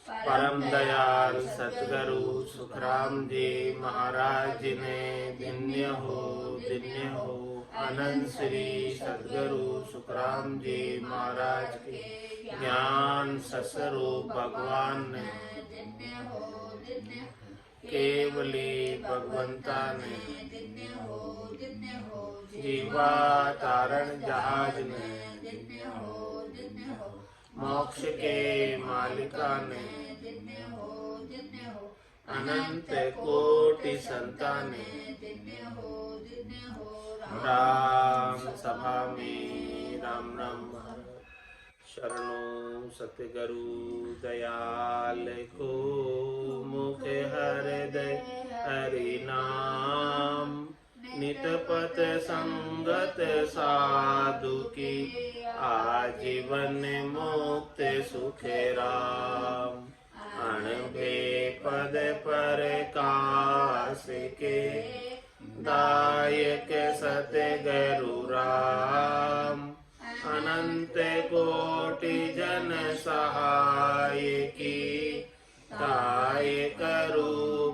परम दयाल सतगुरु सुखराम जी महाराज ने धन्य हो अनंत श्री सतगुरु सुखराम जी महाराज के ज्ञान सस्वरूप भगवान ने केवली भगवंता ने जीवा तारण जहाज ने मोक्ष के मालिका ने अनंत कोटि संताने राम सभा में राम राम शरणों सतगुरु दयाल को मुख हृदय हरि नाम नितपत संगत साधु की आजीवन मुक्त सुख राम अणबे पद पर कास के दायक सतगुरु राम अनंत कोटि जन सहाय की दाय करू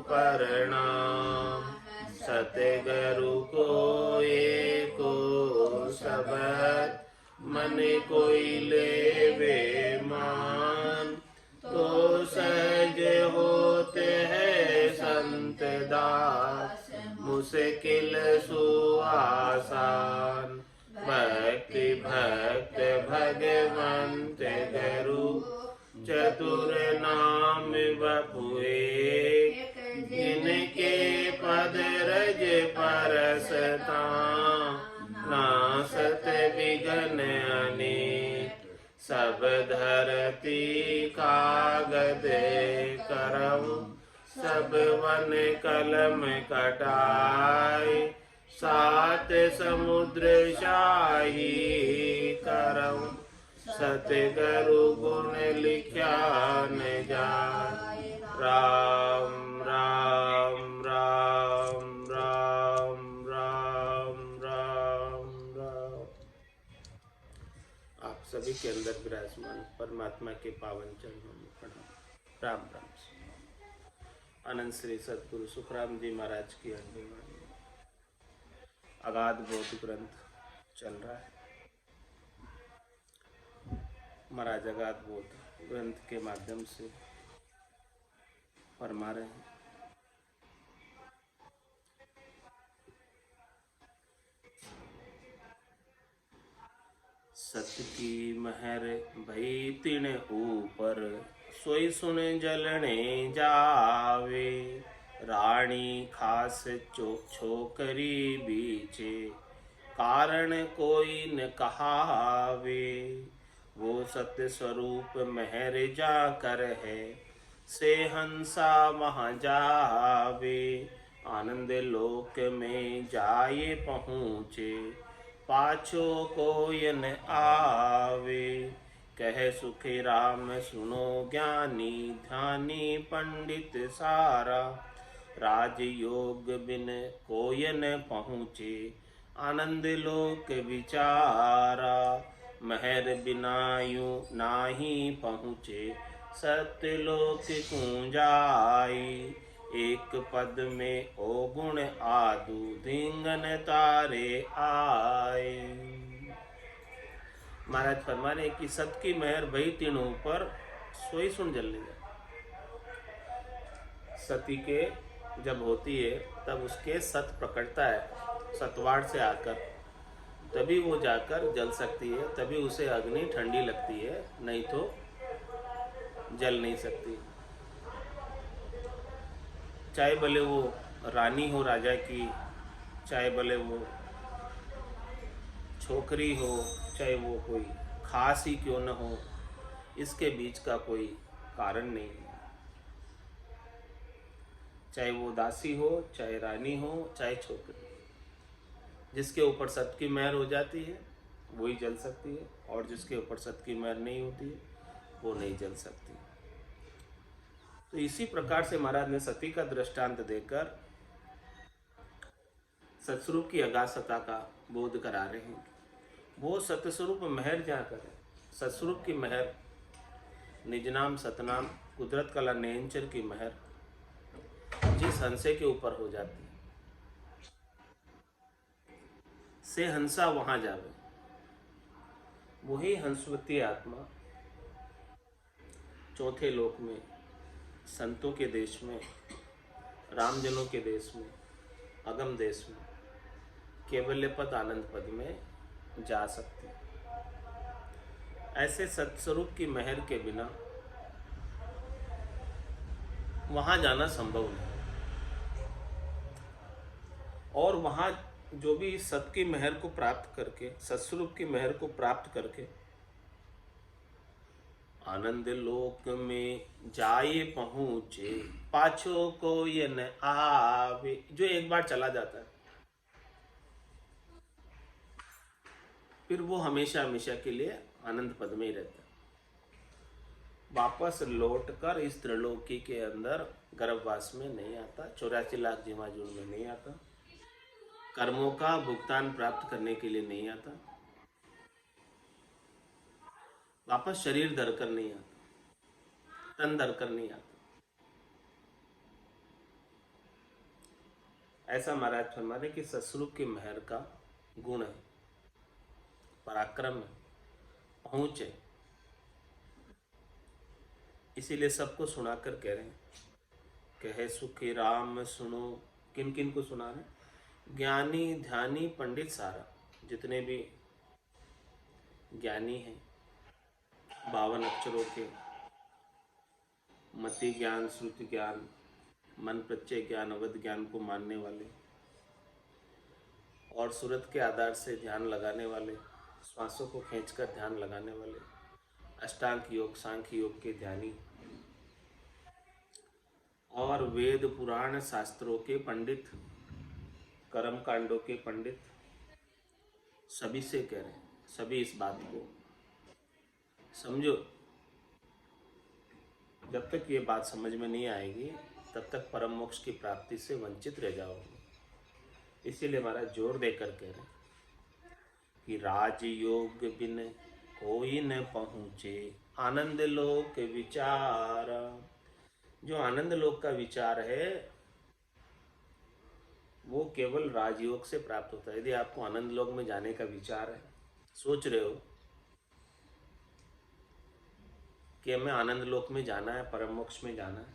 प्रणाम सतगुरु को एको शब्द मन कोई लेवे मान तो सहज होते हैं संत दास मुश्किल सुआसान भक्ति भक्त भगवंत गुरु चतुर नाम बपुए जिनके पद रज परसता नासत विघ्न अनेक सब धरती कागद करम सब वन कलम कटाए सात समुद्र शाही करम सतगुरु गुण लिख्या न जाए राम राम राम राम राम राम राम। आप सभी के अंदर विराजमान परमात्मा के पावन चरणों में प्रणाम राम राम। अनंत श्री सतगुरु सुखराम जी महाराज की अग्निवाणी अगाध बोध ग्रंथ चल रहा है। महाराज अगाध बोध ग्रंथ के माध्यम से फरमा रहे हैं सत्य की महर भई तिन ऊपर सोई सुन जलने जावे रानी खास छोकरी बीचे कारण कोई न कहावे वो सत्य स्वरूप महर जाकर है से हंसा वहाँ जावे आनंद लोक में जाए पहुँचे पाछो कोई न आवे कह सुखी राम सुनो ज्ञानी ध्यानी पंडित सारा राजयोग बिन कोय न पहुँचे आनंद लोक विचारा महर बिनायु नाही पहुँचे सत्य लोक कुंजाई एक पद में ओ गुण आदु धिंगन तारे आए। महाराज फरमा रहे कि सत की महर भई तीनों पर सोई सुन जल ले। सती के जब होती है तब उसके सत प्रकटता है सतवाड़ से आकर, तभी वो जाकर जल सकती है, तभी उसे अग्नि ठंडी लगती है, नहीं तो जल नहीं सकती। चाहे भले वो रानी हो राजा की, चाहे भले वो छोकरी हो, चाहे वो कोई खास ही क्यों न हो, इसके बीच का कोई कारण नहीं है। चाहे वो दासी हो, चाहे रानी हो, चाहे छोकरी, जिसके ऊपर सत की महर हो जाती है वही जल सकती है, और जिसके ऊपर सत की महर नहीं होती है वो नहीं जल सकती। तो इसी प्रकार से महाराज ने सती का दृष्टांत देकर सत्स्वरूप की अगाधता का बोध करा रहे हैं। वो सत्यस्वरूप महर जाकर है, सत्स्वरूप की महर निजनाम सतनाम कुदरत कला नेंचर की महर जिस हंसे के ऊपर हो जाती है, से हंसा वहां जावे। वही हंसवती आत्मा चौथे लोक में, संतों के देश में, रामजनों के देश में, अगम देश में, केवल्य पद आनंद पद में जा सकते हैं। ऐसे सत्स्वरूप की महर के बिना वहां जाना संभव नहीं। और वहां जो भी सत की महर को प्राप्त करके, सत्स्वरूप की महर को प्राप्त करके आनंद लोक में जाए पहुंचे, पाछो को ये न आवे। जो एक बार चला जाता है फिर वो हमेशा हमेशा के लिए आनंद पद में ही रहता है। वापस लौटकर इस त्रिलोकी के अंदर गर्भवास में नहीं आता, 84 लाख जीवाजूड़ में नहीं आता, कर्मों का भुगतान प्राप्त करने के लिए नहीं आता, वापस शरीर धरकर नहीं आता, तन धरकर नहीं आता। ऐसा महाराज फरमाने कि सत्स्वरूप की महर का गुण है, पराक्रम है, पहुंच है। इसीलिए सबको सुनाकर कह रहे हैं, कहे सुखी राम सुनो। किन किन को सुना रहे? ज्ञानी ध्यानी पंडित सारा, जितने भी ज्ञानी हैं, 52 अक्षरों के, मति ज्ञान, श्रुति ज्ञान, मन प्रत्यय ज्ञान, अवध ज्ञान को मानने वाले और सूरत के आधार से ध्यान लगाने वाले, श्वासों को खींचकर ध्यान लगाने वाले, अष्टांग योग, सांख्य योग के ध्यानी और वेद पुराण शास्त्रों के पंडित, कर्म कांडों के पंडित, सभी से कह रहे हैं, सभी इस बात को समझो। जब तक ये बात समझ में नहीं आएगी तब तक परम मोक्ष की प्राप्ति से वंचित रह जाओगे। इसीलिए हमारा जोर देकर कह रहे हैं कि राजयोग बिन कोई न पहुँचे, आनंद लोक विचार। जो आनंद लोक का विचार है वो केवल राजयोग से प्राप्त होता है। यदि आपको आनंद लोक में जाने का विचार है, सोच रहे हो कि हमें आनंद लोक में जाना है, परम मोक्ष में जाना है,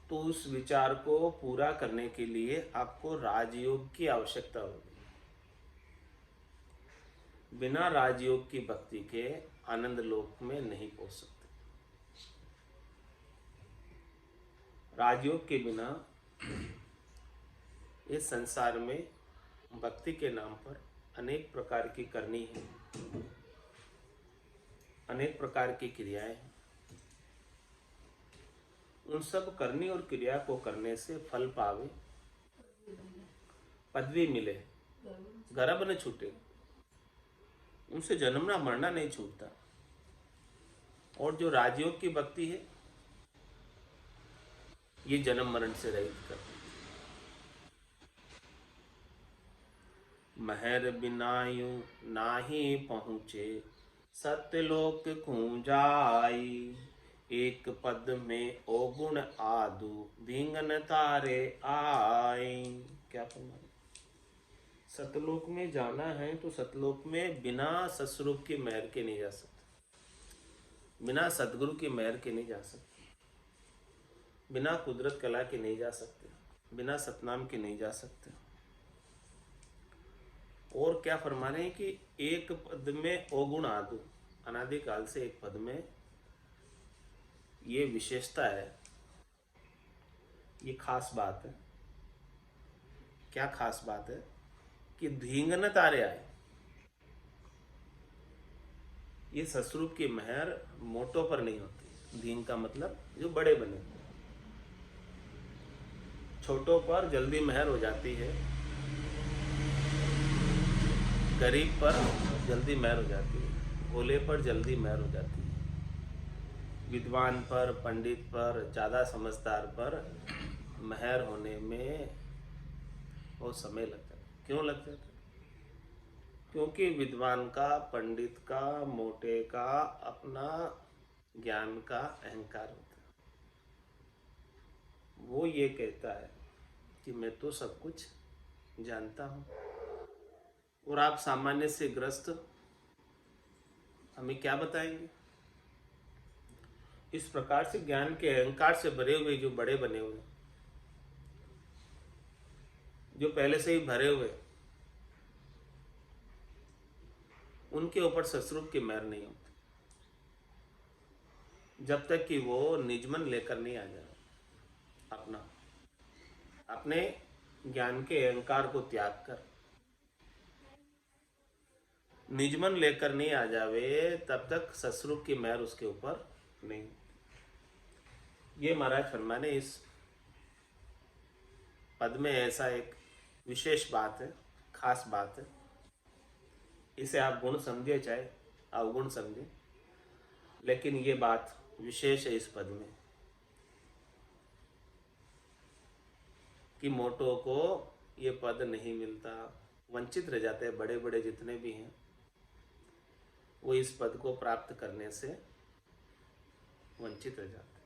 तो उस विचार को पूरा करने के लिए आपको राजयोग की आवश्यकता होगी। बिना राजयोग की भक्ति के आनंद लोक में नहीं पहुंच सकते। राजयोग के बिना इस संसार में भक्ति के नाम पर अनेक प्रकार की करनी है, अनेक प्रकार की क्रियाएं हैं। उन सब करनी और क्रिया को करने से फल पावे, पदवी मिले, गर्भ न छूटे, उनसे जन्मना मरना नहीं छूटता। और जो राजयोग की भक्ति है ये जन्म मरण से रहित करती है। महर बिनायु नाही पहुँचे, सत्यलोक खूंजाई। एक पद में ओ गुण आदु, धींगन तारे आई। क्या फरमाया? सतलोक में जाना है तो सतलोक में बिना सत्स्वरूप की महर के नहीं जा सकते, बिना सतगुरु की महर के नहीं जा सकते, बिना कुदरत कला के नहीं जा सकते, बिना सतनाम के नहीं जा सकते। और क्या फरमा रहे हैं कि एक पद में अवगुण आदु, अनादिकाल से एक पद में ये विशेषता है, ये खास बात है। क्या खास बात है? कि धींगन तारे आए। ये सस्वरूप की महर मोटों पर नहीं होती। धींग का मतलब जो बड़े बने, छोटों पर जल्दी महर हो जाती है, गरीब पर जल्दी महर हो जाती है, भोले पर जल्दी महर हो जाती है, विद्वान पर, पंडित पर, ज़्यादा समझदार पर महर होने में बहुत समय लगता है। क्यों लगता है? क्योंकि विद्वान का, पंडित का, मोटे का अपना ज्ञान का अहंकार होता है। वो ये कहता है कि मैं तो सब कुछ जानता हूँ, और आप सामान्य से ग्रस्त हमें क्या बताएंगे। इस प्रकार से ज्ञान के अहंकार से भरे हुए जो बड़े बने हुए, जो पहले से ही भरे हुए, उनके ऊपर ससुरूप की मेहर नहीं होती जब तक कि वो निजमन लेकर नहीं आ जाए। अपने ज्ञान के अहंकार को त्याग कर निजमन लेकर नहीं आ जावे, तब तक ससुरूप की मेहर उसके ऊपर नहीं। ये महाराज फरमाने इस पद में ऐसा एक विशेष बात है, खास बात है। इसे आप गुण समझिए चाहे अवगुण समझिए, लेकिन ये बात विशेष है इस पद में कि मोटों को ये पद नहीं मिलता, वंचित रह जाते हैं। बड़े बड़े जितने भी हैं वो इस पद को प्राप्त करने से वंचित रह जाते हैं।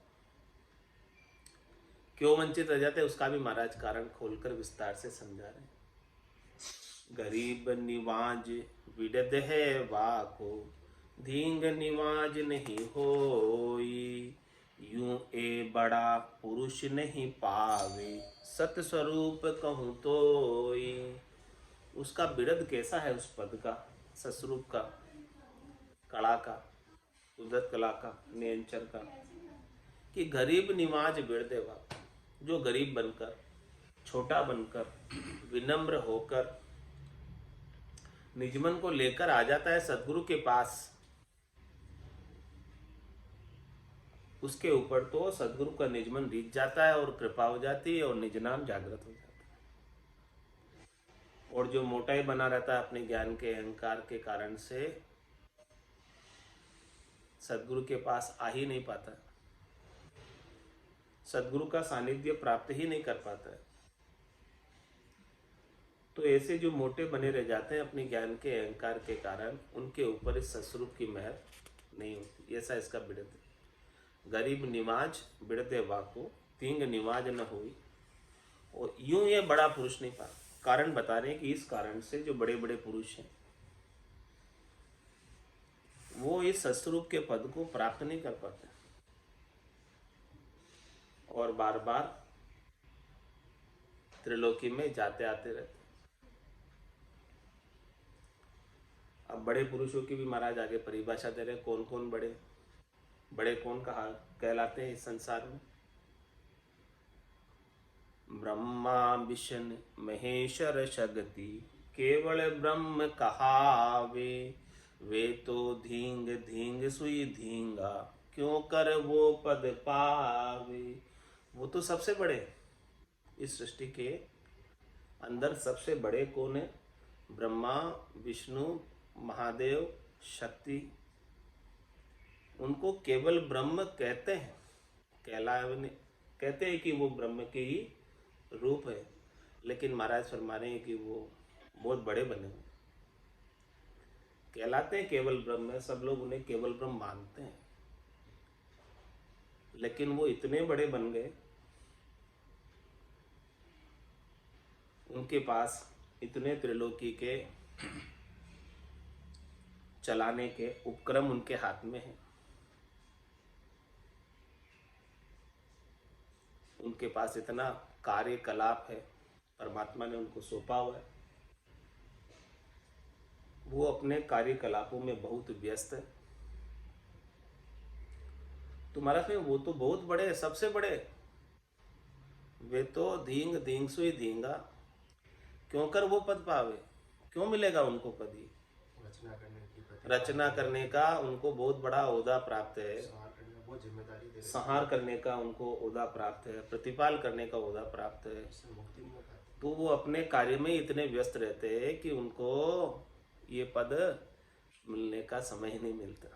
क्यों वंचित रह जाते हैं उसका भी महाराज कारण खोलकर विस्तार से समझा रहे हैं। गरीब निवाज विडद है वाको, धींग निवाज नहीं होई, यूं ए बड़ा पुरुष नहीं पावे, सत स्वरूप कहूँ तोई। उसका बिरद कैसा है उस पद का, सस्वरूप का, कला का, उद्धत कला का, नियंचर का, कि गरीब निवाज बिरदेवा, जो गरीब बनकर, छोटा बनकर, विनम्र होकर निजमन को लेकर आ जाता है सदगुरु के पास, उसके ऊपर तो सदगुरु का निजमन रीत जाता है और कृपा हो जाती है और निजनाम जागृत हो जाता है। और जो मोटाई बना रहता है अपने ज्ञान के अहंकार के कारण से, सदगुरु के पास आ ही नहीं पाता, सदगुरु का सानिध्य प्राप्त ही नहीं कर पाता है। तो ऐसे जो मोटे बने रह जाते हैं अपने ज्ञान के अहंकार के कारण, उनके ऊपर इस सस्वरूप की मेहर नहीं होती। ऐसा इसका बिरद है। गरीब निवाज बिरदे वाको, तींग निवाज न हुई। और यूं ये बड़ा पुरुष नहीं पा, कारण बता रहे हैं कि इस कारण से जो बड़े बड़े पुरुष हैं वो इस सस्वरूप के पद को प्राप्त नहीं कर पाते और बार बार त्रिलोकी में जाते आते रहते। अब बड़े पुरुषों की भी महाराज आगे परिभाषा दे रहे हैं, कौन कौन बड़े, बड़े कौन कहा कहलाते हैं इस संसार में। ब्रह्मा विष्णु महेश्वर शक्ति, केवल ब्रह्म कहावे, वे तो धींग धींग सुई धींगा, क्यों कर वो पद पावे। वो तो सबसे बड़े, इस सृष्टि के अंदर सबसे बड़े कौन है? ब्रह्मा, विष्णु, महादेव, शक्ति। उनको केवल ब्रह्म कहते हैं, कहते हैं कि वो ब्रह्म के ही रूप है, लेकिन महाराज फरमा रहे हैं कि वो बहुत बड़े बने हुए कहलाते हैं, केवल ब्रह्म है। सब लोग उन्हें केवल ब्रह्म मानते हैं, लेकिन वो इतने बड़े बन गए, उनके पास इतने त्रिलोकी के चलाने के उपक्रम उनके हाथ में हैं, उनके पास इतना कार्यकलाप है, परमात्मा ने उनको सौंपा हुआ है। वो अपने कार्यकलापों में बहुत व्यस्त है। तो महाराज में वो तो बहुत बड़े, सबसे बड़े। वे तो धींग धींग सुई धींगा, क्यों कर वो पद पावे, क्यों मिलेगा उनको पद? ही रचना करने का उनको बहुत बड़ा ओहदा प्राप्त है, संहार करने का उनको ओहदा प्राप्त है, प्रतिपाल करने का ओहदा प्राप्त है। तो वो अपने कार्य में इतने व्यस्त रहते हैं कि उनको ये पद मिलने का समय ही नहीं मिलता।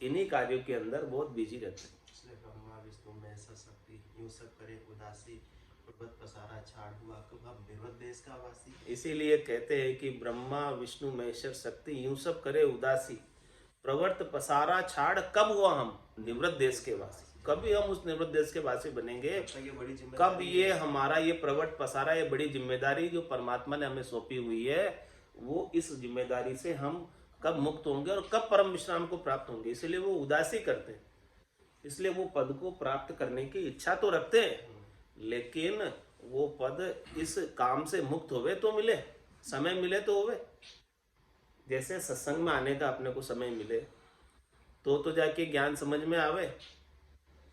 इन्हीं कार्यों के अंदर बहुत बिजी रहते हैं। इसलिए ब्रह्मा विष्णु महेश्वर शक्ति यूं सब करे उदासी, पर्वत पसारा छाड़ हुआ कब हम निर्वत देश का वासी। इसीलिए कहते हैं कि ब्रह्मा विष्णु महेश्वर शक्ति यूं सब करे उदासी, प्रवर्त पसारा छाड़ कब हुआ हम निवृत्त देश के वासी। कभी हम उस निवृत्त देश के वासी बनेंगे, ये बड़ी कब जिम्मेदारी ये हमारा ये प्रवर्त पसारा, ये बड़ी जिम्मेदारी जो परमात्मा ने हमें सौंपी हुई है, वो इस जिम्मेदारी से हम कब मुक्त होंगे और कब परम विश्राम को प्राप्त होंगे। इसलिए वो उदासी करते हैं, इसलिए वो पद को प्राप्त करने की इच्छा तो रखते हैं, लेकिन वो पद इस काम से मुक्त होवे तो मिले, समय मिले तो होवे। जैसे सत्संग में आने का अपने को समय मिले तो जाके ज्ञान समझ में आवे।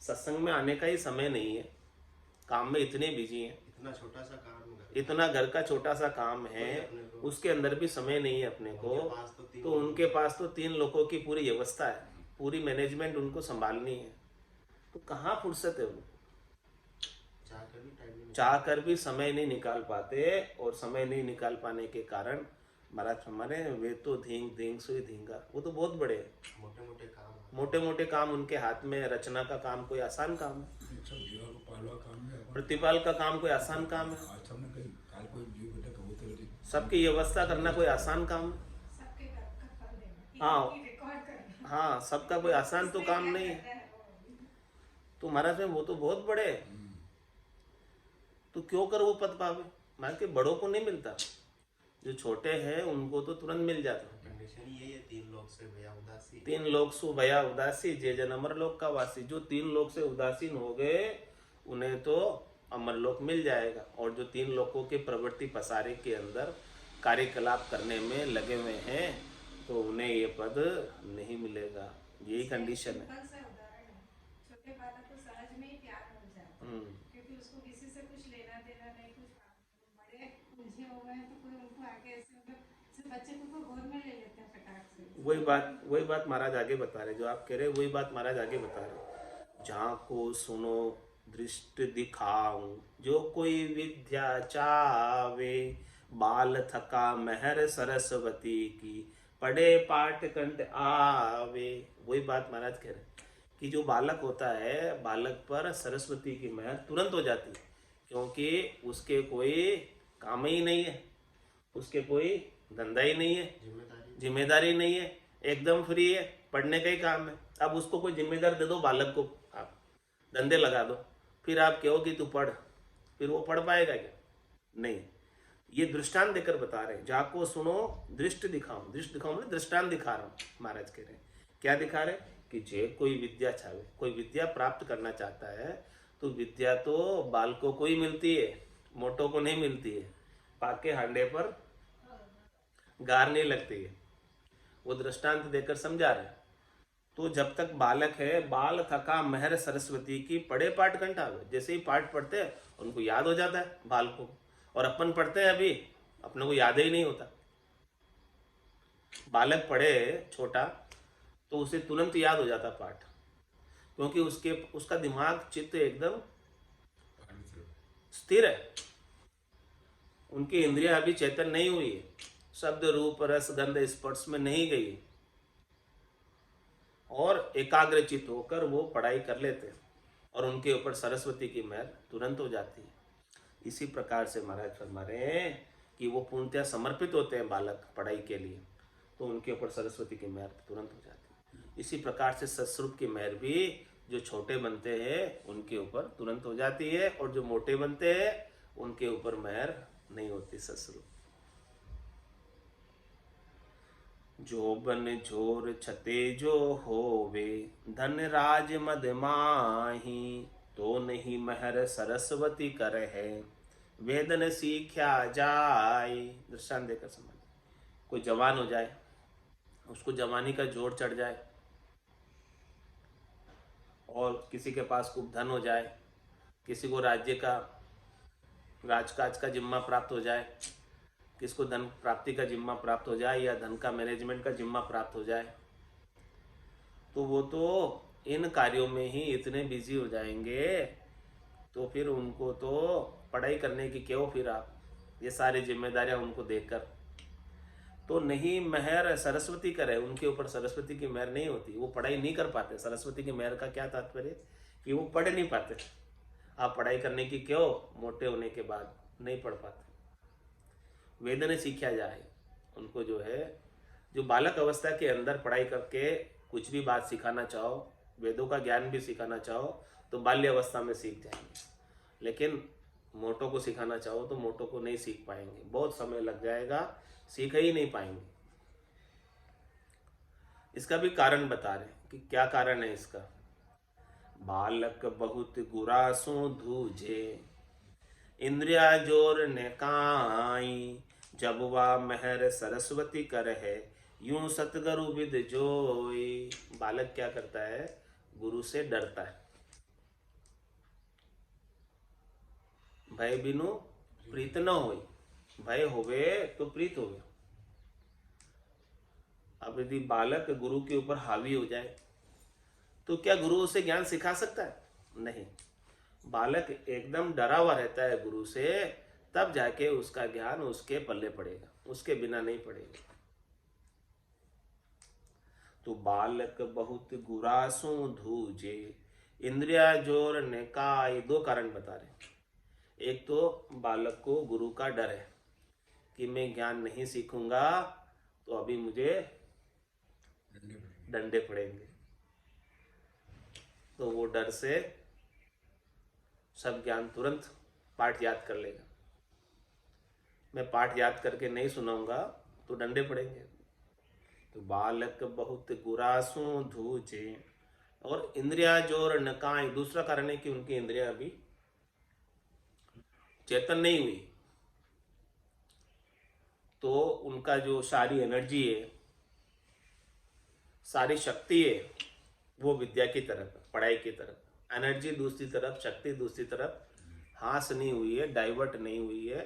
सत्संग में आने का ही समय नहीं है, काम में इतने बिजी हैं, इतना छोटा सा काम इतना घर का छोटा सा काम है, उसके अंदर भी समय नहीं है अपने को। तो उनके पास तो 3 लोगों की पूरी व्यवस्था है, पूरी मैनेजमेंट उनको संभालनी है, तो कहाँ फुर्सत है वो, चाह कर भी समय नहीं निकाल पाते। और समय नहीं निकाल पाने के कारण महाराज हमारे वे तो धींग धींग सुई धींगा, वो तो बहुत बड़े मोटे मोटे काम उनके हाथ में। रचना का काम कोई आसान काम है, प्रतिपाल का काम कोई आसान काम है, सबकी व्यवस्था करना कोई आसान काम है। हाँ हाँ, सबका कोई आसान तो काम नहीं है। तो महाराज में वो तो बहुत बड़े हैं, तो क्यों कर वो पद पावे। मान के बड़ों को नहीं मिलता, जो छोटे हैं उनको तो तुरंत मिल जाता। कंडीशन ये है 3 लोग से भया उदासी, 3 लोग सु भया उदासी, जे जन अमर लोक का वासी। जो 3 लोग से उदासीन हो गए उन्हें तो अमरलोक मिल जाएगा, और जो 3 लोगों के प्रवृत्ति पसारे के अंदर कार्यकलाप करने में लगे हुए हैं तो उन्हें ये पद नहीं मिलेगा। यही कंडीशन है। छोटे बालक को सहज में ही प्यार मिल जाता है, क्योंकि उसको किसी से कुछ लेना देना नहीं, कुछ बड़े उलझे हो गए तो कोई उनको आगे ऐसे मतलब सिर्फ बच्चे को गोद में ले लेते हैं फटाक से। वही बात महाराज आगे बता रहे, जो आप कह रहे वही बात महाराज आगे बता रहे। जहाँ को सुनो दृष्टि दिखाऊं, जो कोई विद्या चावे, बाल थका महर सरस्वती की, पढ़े पाठ कंठ आवे। वही बात महाराज कह रहे कि जो बालक होता है, बालक पर सरस्वती की महर तुरंत हो जाती है, क्योंकि उसके कोई काम ही नहीं है, उसके कोई धंधा ही नहीं है, जिम्मेदारी नहीं है, एकदम फ्री है, पढ़ने का ही काम है। अब उसको कोई जिम्मेदार दे दो बालक को, आप धंधे लगा दो, फिर आप कहो कि तू पढ़, फिर वो पढ़ पाएगा क्या? नहीं। ये दृष्टांत देकर बता रहे हैं, जाको सुनो दृष्टि दिखाऊं। दृष्टि दिखाऊं मतलब दृष्टांत दिखा रहा हूँ। महाराज कह रहे हैं क्या दिखा रहे कि जे कोई विद्या चाहे, कोई विद्या प्राप्त करना चाहता है तो विद्या तो बालकों को ही मिलती है, मोटों को नहीं मिलती है। पाके हांडे पर गार नहीं लगती है, वो दृष्टांत देकर समझा रहे। तो जब तक बालक है, बाल थका महर सरस्वती की, पढ़े पाठ कंठावे। जैसे ही पाठ पढ़ते हैं उनको याद हो जाता है बाल को, और अपन पढ़ते हैं अभी अपने को याद ही नहीं होता। बालक पढ़े छोटा तो उसे तुरंत याद हो जाता पाठ, क्योंकि उसका दिमाग चित्त एकदम स्थिर है, उनकी इंद्रियां अभी चेतन नहीं हुई है, शब्द रूप रस गंध स्पर्श में नहीं गई, और एकाग्रचित होकर वो पढ़ाई कर लेते हैं और उनके ऊपर सरस्वती की महर तुरंत हो जाती है। इसी प्रकार से महाराज फरमा रहे हैं कि वो पूर्णतया समर्पित होते हैं बालक पढ़ाई के लिए, तो उनके ऊपर सरस्वती की महर तुरंत हो जाती है। इसी प्रकार से सत्स्वरूप की महर भी जो छोटे बनते हैं उनके ऊपर तुरंत हो जाती है, और जो मोटे बनते हैं उनके ऊपर महर नहीं होती सत्स्वरूप। जो बन जोर छते जो होवे, धन राज मद माही, तो नहीं महर सरस्वती कर है, वेदन सीख्या जाए। दृष्टांत देकर समझ, कोई जवान हो जाए, उसको जवानी का जोर चढ़ जाए, और किसी के पास खूब धन हो जाए, किसी को राज्य का राजकाज का जिम्मा प्राप्त हो जाए, किसको धन प्राप्ति का जिम्मा प्राप्त हो जाए या धन का मैनेजमेंट का जिम्मा प्राप्त हो जाए, तो वो तो इन कार्यों में ही इतने बिजी हो जाएंगे, तो फिर उनको तो पढ़ाई करने की क्यों, फिर आप ये सारी जिम्मेदारियां उनको देकर। तो नहीं महर सरस्वती करे, उनके ऊपर सरस्वती की महर नहीं होती, वो पढ़ाई नहीं कर पाते। सरस्वती की महर का क्या तात्पर्य कि वो पढ़ नहीं पाते। आप पढ़ाई करने की क्यों, मोटे होने के बाद नहीं पढ़ पाते। वेद ने सीखा जाए उनको, जो है जो बालक अवस्था के अंदर पढ़ाई करके कुछ भी बात सिखाना चाहो, वेदों का ज्ञान भी सिखाना चाहो तो बाल्य अवस्था में सीख जाएंगे, लेकिन मोटों को सिखाना चाहो तो मोटों को नहीं सीख पाएंगे, बहुत समय लग जाएगा, सीख ही नहीं पाएंगे। इसका भी कारण बता रहे कि क्या कारण है इसका। बालक बहुत गुरासों धूजे, इंद्रिया जोर ने काई, जब वा महर सरस्वती कर है, यूं सतगुरु विद जोई। बालक क्या करता है, गुरु से डरता है। भय बिनु प्रीत न होई, भय होवे तो प्रीत होवे। अब यदि बालक गुरु के ऊपर हावी हो जाए तो क्या गुरु उसे ज्ञान सिखा सकता है? नहीं। बालक एकदम डरा हुआ रहता है गुरु से, तब जाके उसका ज्ञान उसके पल्ले पड़ेगा, उसके बिना नहीं पड़ेगा। तो बालक बहुत गुरासों धूजे, इंद्रिया जोर ने काय। दो कारण बता रहे। एक तो बालक को गुरु का डर है कि मैं ज्ञान नहीं सीखूंगा तो अभी मुझे डंडे पड़ेंगे, तो वो डर से सब ज्ञान तुरंत पाठ याद कर लेगा। मैं पाठ याद करके नहीं सुनाऊंगा तो डंडे पड़ेंगे। तो बालक बहुत गुरासों धूजे, और इंद्रिया जोर नकाई। दूसरा कारण है कि उनकी इंद्रियां अभी चेतन नहीं हुई, तो उनका जो सारी एनर्जी है, सारी शक्ति है, वो विद्या की तरफ, पढ़ाई की तरफ। एनर्जी दूसरी तरफ, शक्ति दूसरी तरफ हास नहीं हुई है, डाइवर्ट नहीं हुई है,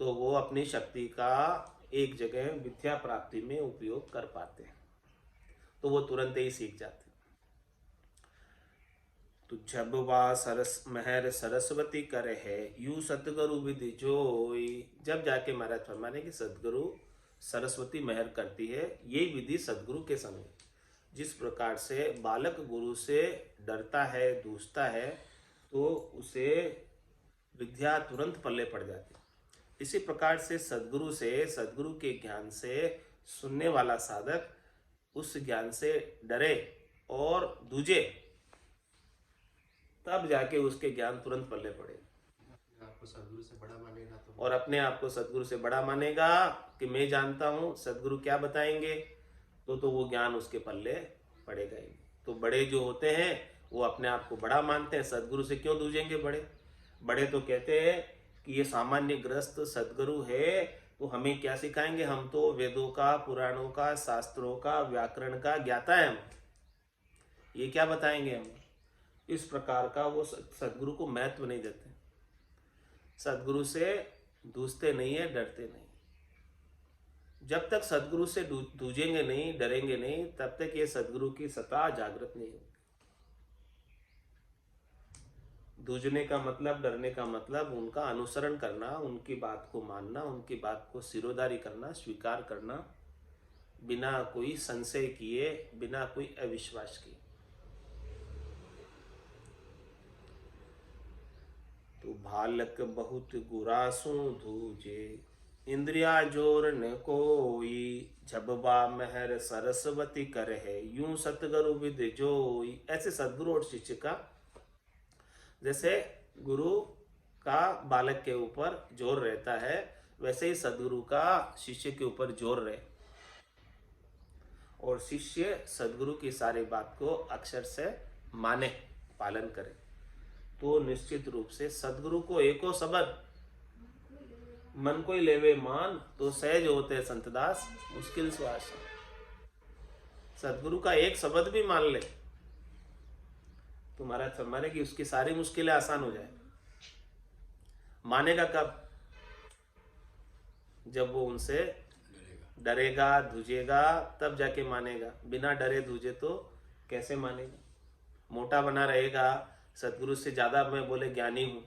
तो वो अपनी शक्ति का एक जगह विद्या प्राप्ति में उपयोग कर पाते हैं, तो वो तुरंत ही सीख जाते हैं। तो जब वा सरस महर सरस्वती कर है, यू सतगुरु विधि जोई। जब जाके महाराज फरमाने कि सदगुरु सरस्वती महर करती है, ये विधि सदगुरु के समय। जिस प्रकार से बालक गुरु से डरता है, दूसता है, तो उसे विद्या तुरंत पल्ले पड़ जाती है। इसी प्रकार से सदगुरु से, सदगुरु के ज्ञान से सुनने वाला साधक उस ज्ञान से डरे और दूजे, तब जाके उसके ज्ञान तुरंत पल्ले पड़े। आपको सदगुरु से बड़ा मानेगा तो, और अपने आप को सदगुरु से बड़ा मानेगा कि मैं जानता हूँ सदगुरु क्या बताएंगे, तो वो ज्ञान उसके पल्ले पड़ेगा ही। तो बड़े जो होते हैं वो अपने आप को बड़ा मानते हैं, सदगुरु से क्यों दूजेंगे बड़े? बड़े तो कहते हैं कि ये सामान्य ग्रस्त सदगुरु है, तो हमें क्या सिखाएंगे, हम तो वेदों का, पुराणों का, शास्त्रों का, व्याकरण का ज्ञाता है हम, ये क्या बताएंगे हमें? इस प्रकार का वो सदगुरु को महत्व नहीं देते, सदगुरु से दूसते नहीं है, डरते नहीं। जब तक सदगुरु से दूजेंगे नहीं, डरेंगे नहीं, तब तक ये सदगुरु की सत्ता जागृत नहीं होगी। दूजने का मतलब, डरने का मतलब उनका अनुसरण करना, उनकी बात को मानना, उनकी बात को सिरोधारी करना, स्वीकार करना, बिना कोई संशय किए, बिना कोई अविश्वास किए। तो बालक बहुत गुरासों धूजे, इंद्रिया जोर न कोई, झबबा महर सरस्वती कर है, यूं सतगुरु विद जोई। ऐसे सदगुरु और शिष्य का, जैसे गुरु का बालक के ऊपर जोर रहता है, वैसे ही सदगुरु का शिष्य के ऊपर जोर रहे, और शिष्य सदगुरु की सारी बात को अक्षर से माने, पालन करे, तो निश्चित रूप से सदगुरु को एको शब्द मन को ही लेवे मान, तो सहज होते संतदास मुश्किल श्वास। सदगुरु का एक शब्द भी मान ले तुम्हारा फरमाने कि उसकी सारी मुश्किलें आसान हो जाए। मानेगा कब? जब वो उनसे डरेगा, धुजेगा, तब जाके मानेगा। बिना डरे धुजे तो कैसे मानेगा? मोटा बना रहेगा, सदगुरु से ज़्यादा मैं बोले ज्ञानी हूँ,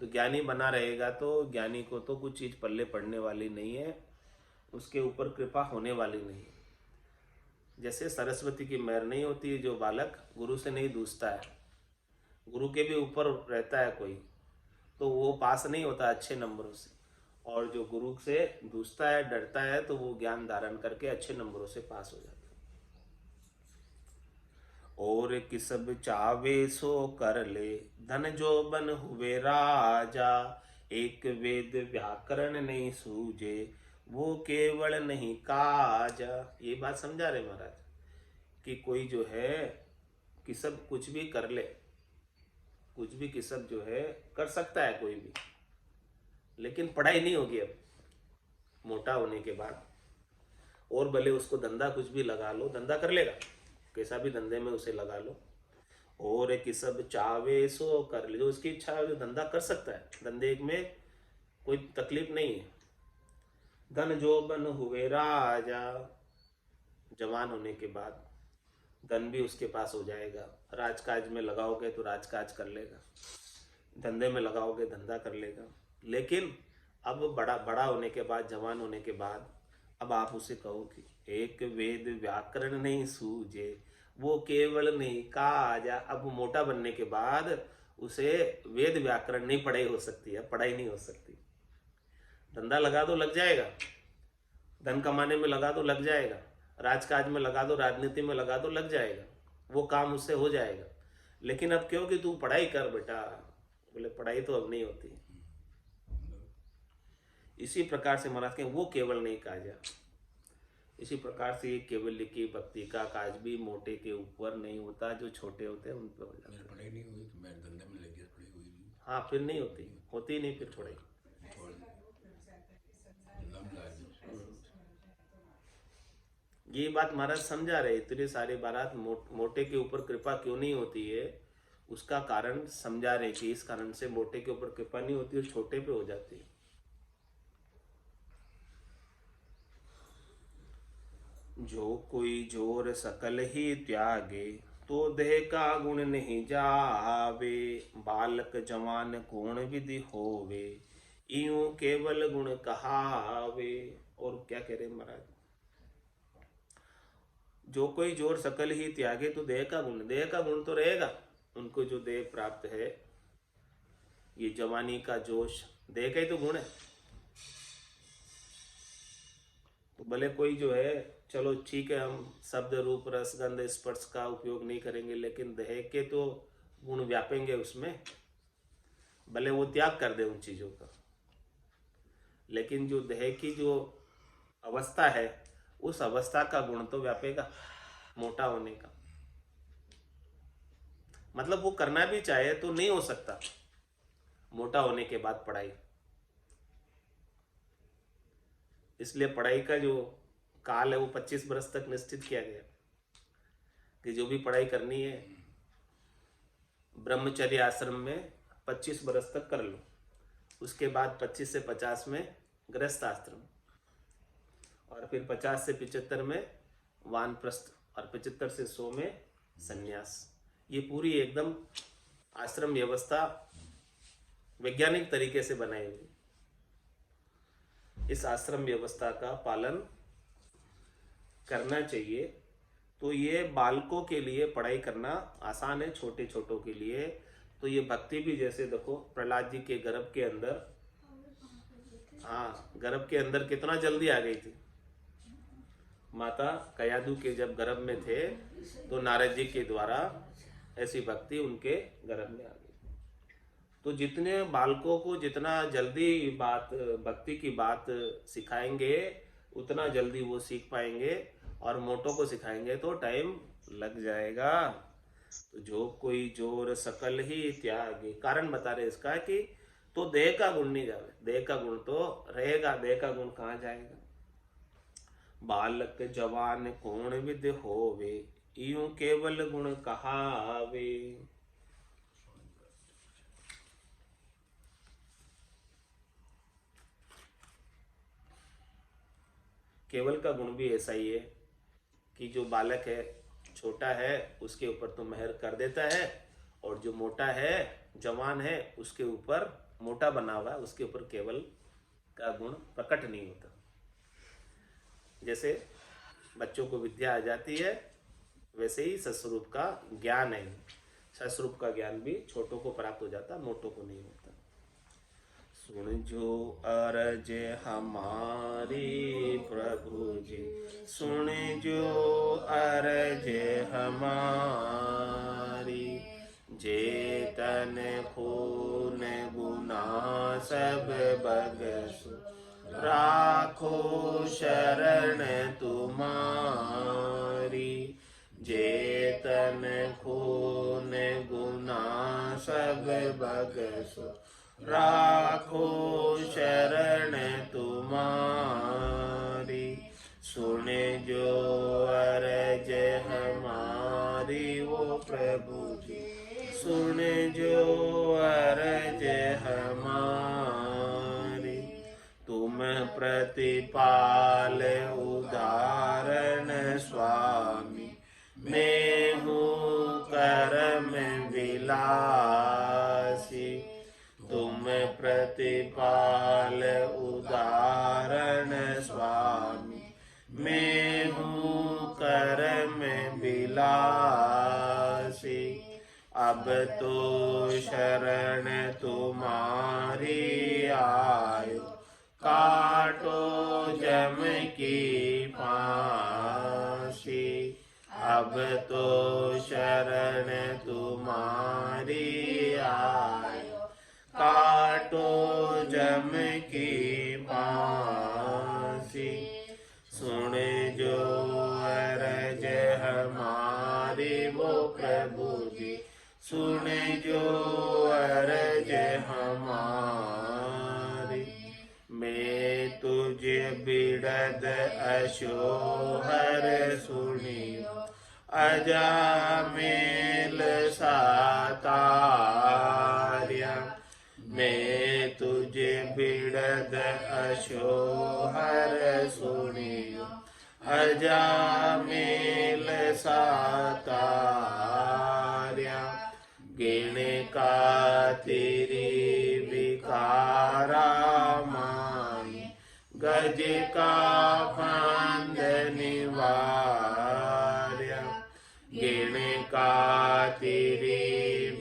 तो ज्ञानी बना रहेगा, तो ज्ञानी को तो कुछ चीज़ पल्ले पड़ने वाली नहीं है, उसके ऊपर कृपा होने वाली नहीं है। जैसे सरस्वती की मेहर नहीं होती है, जो बालक गुरु से नहीं दूसता है, गुरु के भी ऊपर रहता है कोई, तो वो पास नहीं होता अच्छे नंबरों से, और जो गुरु से दूसता है, डरता है, तो वो ज्ञान धारण करके अच्छे नंबरों से पास हो जाता है। और किसब चावे सो कर ले, धन जो बन हुए राजा, एक वेद व्याकरण नहीं सूझे, वो केवल नहीं काजा। ये बात समझा रहे महाराज कि कोई जो है किसब कुछ भी कर ले, कुछ भी किसब जो है कर सकता है कोई भी, लेकिन पढ़ाई नहीं होगी अब मोटा होने के बाद। और भले उसको धंधा कुछ भी लगा लो, धंधा कर लेगा, कैसा भी धंधे में उसे लगा लो। और किसब चावे सो कर ले, जो उसकी इच्छा है जो धंधा कर सकता है, धंधे में कोई तकलीफ नहीं है। धन जो बन हुए राजा, जवान होने के बाद धन भी उसके पास हो जाएगा। राजकाज में लगाओगे तो राजकाज कर लेगा, धंधे में लगाओगे धंधा कर लेगा। लेकिन अब बड़ा होने के बाद, जवान होने के बाद, अब आप उसे कहो कि एक वेद व्याकरण नहीं सूझे, वो केवल नहीं काजा। अब मोटा बनने के बाद उसे वेद व्याकरण नहीं पढ़ाई हो सकती है, पढ़ाई नहीं हो सकती। धंधा लगा दो लग जाएगा, धन कमाने में लगा दो लग जाएगा, राजकाज में लगा दो, राजनीति में लगा दो लग जाएगा, वो काम उससे हो जाएगा। लेकिन अब क्यों कि तू पढ़ाई कर बेटा, बोले पढ़ाई तो अब नहीं होती। इसी प्रकार से महाराज के वो केवल नहीं काजा। इसी प्रकार से ये केवल की भक्ति का काज भी मोटे के ऊपर नहीं होता, जो छोटे होते हैं उन पे हो जाता है। पढ़ाई नहीं हुई तो मैं धंधे में लग गया, पढ़ाई हुई नहीं। हाँ, फिर नहीं होती, होती नहीं फिर पढ़ाई। ये बात महाराज समझा रहे, इतने सारे बारात मोटे के ऊपर कृपा क्यों नहीं होती है, उसका कारण समझा रहे कि इस कारण से मोटे के ऊपर कृपा नहीं होती और छोटे पे हो जाती है। जो कोई जोर सकल ही त्यागे, तो देह का गुण नहीं जावे, बालक जवान गुण विधि होवे, यूं केवल गुण कहावे। और क्या कह रहे महाराज, जो कोई जोर सकल ही त्यागे, तो देह का गुण तो रहेगा। उनको जो देह प्राप्त है, ये जवानी का जोश, देह का ही तो गुण है। तो भले कोई जो है, चलो ठीक है, हम शब्द रूप रस गंध स्पर्श का उपयोग नहीं करेंगे, लेकिन देह के तो गुण व्यापेंगे उसमें, भले वो त्याग कर दे उन चीजों का। लेकिन जो देह की जो अवस्था है, उस अवस्था का गुण तो व्यापेगा मोटा होने का। मतलब वो करना भी चाहे तो नहीं हो सकता मोटा होने के बाद पढ़ाई। इसलिए पढ़ाई का जो काल है वो 25 वर्ष तक निश्चित किया गया कि जो भी पढ़ाई करनी है ब्रह्मचर्य आश्रम में 25 वर्ष तक कर लो। उसके बाद 25 से 50 में गृहस्थ आश्रम, और फिर 50 से 75 में वानप्रस्थ, और 75 से 100 में संन्यास। ये पूरी एकदम आश्रम व्यवस्था वैज्ञानिक तरीके से बनाई हुई। इस आश्रम व्यवस्था का पालन करना चाहिए। तो ये बालकों के लिए पढ़ाई करना आसान है, छोटे छोटों के लिए। तो ये भक्ति भी, जैसे देखो प्रहलाद जी के गर्भ के अंदर, हाँ, गर्भ के अंदर कितना जल्दी आ गई थी माता कयादू के। जब गर्भ में थे तो नारद जी के द्वारा ऐसी भक्ति उनके गर्भ में आ गई। तो जितने बालकों को जितना जल्दी बात, भक्ति की बात सिखाएंगे, उतना जल्दी वो सीख पाएंगे, और मोटों को सिखाएंगे तो टाइम लग जाएगा। तो जो कोई जोर सकल ही त्यागे, कारण बता रहे इसका कि तो देह का गुण नहीं जावे, देह का गुण तो रहेगा, देह का गुण कहाँ जाएगा। बालक जवान कोण विद होवे, यूं केवल गुण कहावे। केवल का गुण भी ऐसा ही है कि जो बालक है, छोटा है, उसके ऊपर तो मेहर कर देता है, और जो मोटा है, जवान है, उसके ऊपर मोटा बना हुआ है, उसके ऊपर केवल का गुण प्रकट नहीं होता। जैसे बच्चों को विद्या आ जाती है, वैसे ही सत्स्वरूप का ज्ञान है। छह स्वरूप का ज्ञान भी छोटों को प्राप्त हो जाता, मोटों को नहीं होता। सुन जो अरज हमारी प्रभु जी, सुन जो अरज हमारी, जेतन खून गुना सब बगसु, राखो शरण तुम्हारी। जेतन खून गुना सब बगसु, राखो शरण तुम्हारी। सुन जो अरज हमारी वो प्रभु जी, सुन जो अरज हमारी। तुम प्रतिपाल उदाहरण स्वामी, मैं हूँ कर्म विलासी। तुम प्रतिपाल उदाहरण स्वामी, मैं हूँ कर्म विलासी। अब तो शरण तुम्हारी आयो, काटो जम की फांसी। अब तो शरण तुम्हारी आयो, काटो जम की फांसी। सुन जो अरज हमारी वो प्रभु जी, सुन जो अरज हमारी। मैं तुझे बिड़द अशोहर सुनियो, अजामिल सातार्या। मैं तुझे बिड़द अशोहर सुनियो, अजामिल सातार्या। गिण का तेरी विकारा माई, गज का फांद निवार्या। गिण का तेरी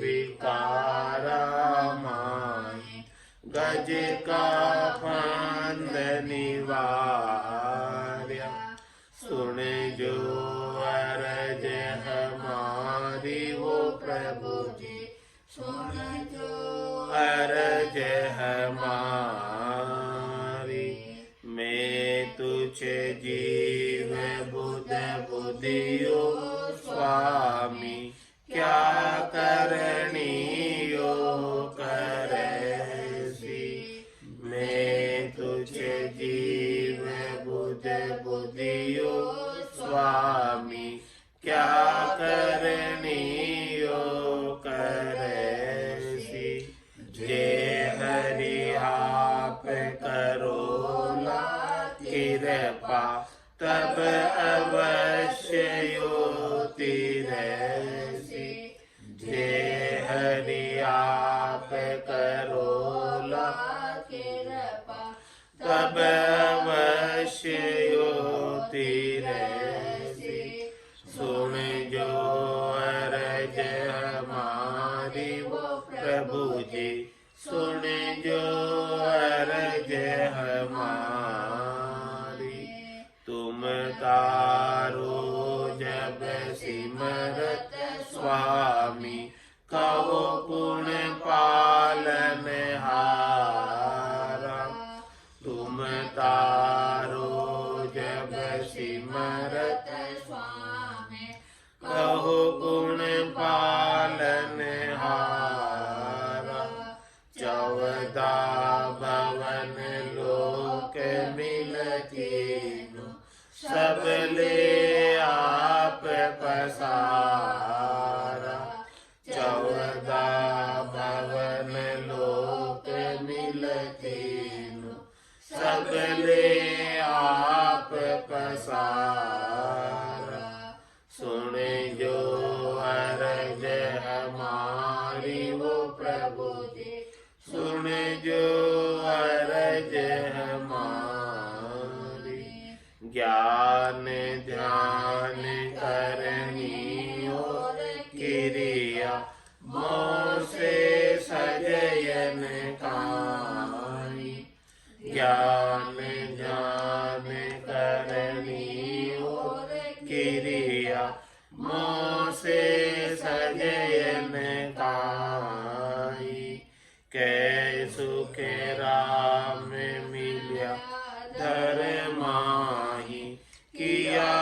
विकारा माई, गज का फांद निवार्या। सुन जो अरज हमारी वो प्रभु जी, सुन जो अरज हमारी। मैं तुझे जीव बुध बुधियो स्वामी, क्या करनियो करैसी। मैं तुझे जीव बुध बुधियो स्वामी, क्या करनियो करैसी। जे हरि आप करोला कृपा, तब अवश्य योति रहसी। जे हरि आप करोला कृपा, तब अवश्य योति रहसी। सुन जो अरज हमारी वो प्रभु जी, सुन जो अरज हमारी। तुम तारो जब सिमरत स्वामी, कहो पुण पालन हारा। तुम तारो जब सिमरत स्वामी, कहो पुण पालन हारा। 14 भवन लोक मिलतीनु, सब ले आप पसारा। 14 भवन लोक मिलतीनु, सब ले आप पसारा। सुन जो अरज हमारी वो प्रभु जी, सुन जो अरज हमारी। ज्ञान ध्यान करनी और क्रिया, गिरिया मोसे सजयन काई कै सुखे राम मिलिया धर माही किया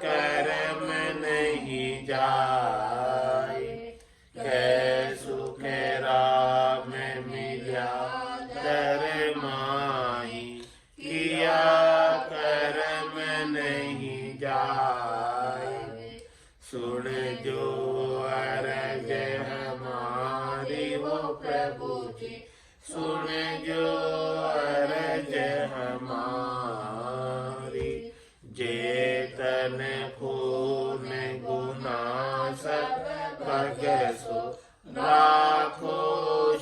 कर्म नहीं जाए कै सुखे राम मिलिया धर माही किया कर्म नहीं जाए सुन जो अरज हमारी वो प्रभु जी सुन जो अरज हमारी जेतन खून गुना सब भगसो राखो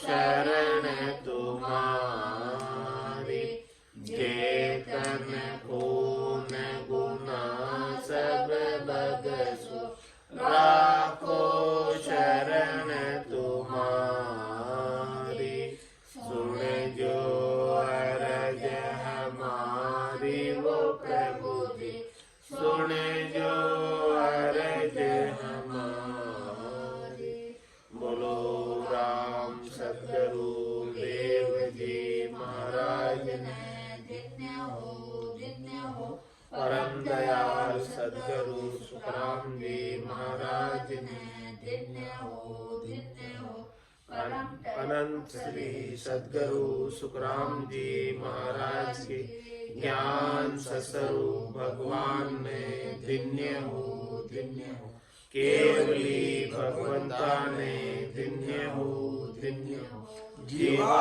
शरण तुम्हारी जेतन खून गुना सब भगसो राखो शरण तुम्हारी सुन जो अरज हमारी वो प्रभु जी सुन जो अरज हमारी बोलो राम सतगुरु देव जी महाराज ने जिन्ने हो परम दयाल सतगुरु सुखराम जी महाराज ने जिन्ने हो अनंत श्री सतगुरु सुखराम जी महाराज के ज्ञान सस्वरूप भगवान ने दिन्य हो केवली भगवंता ने दिन्य हो जीवा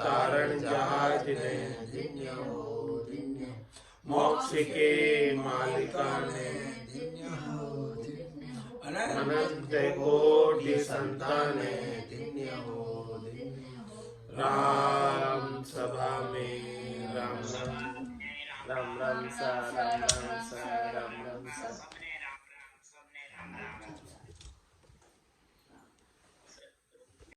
तारण जहाज ने दिन्य हो मोक्ष के मालिका ने अनंत कोटि संताने राम सभा में राम राम सा राम राम सा राम राम सा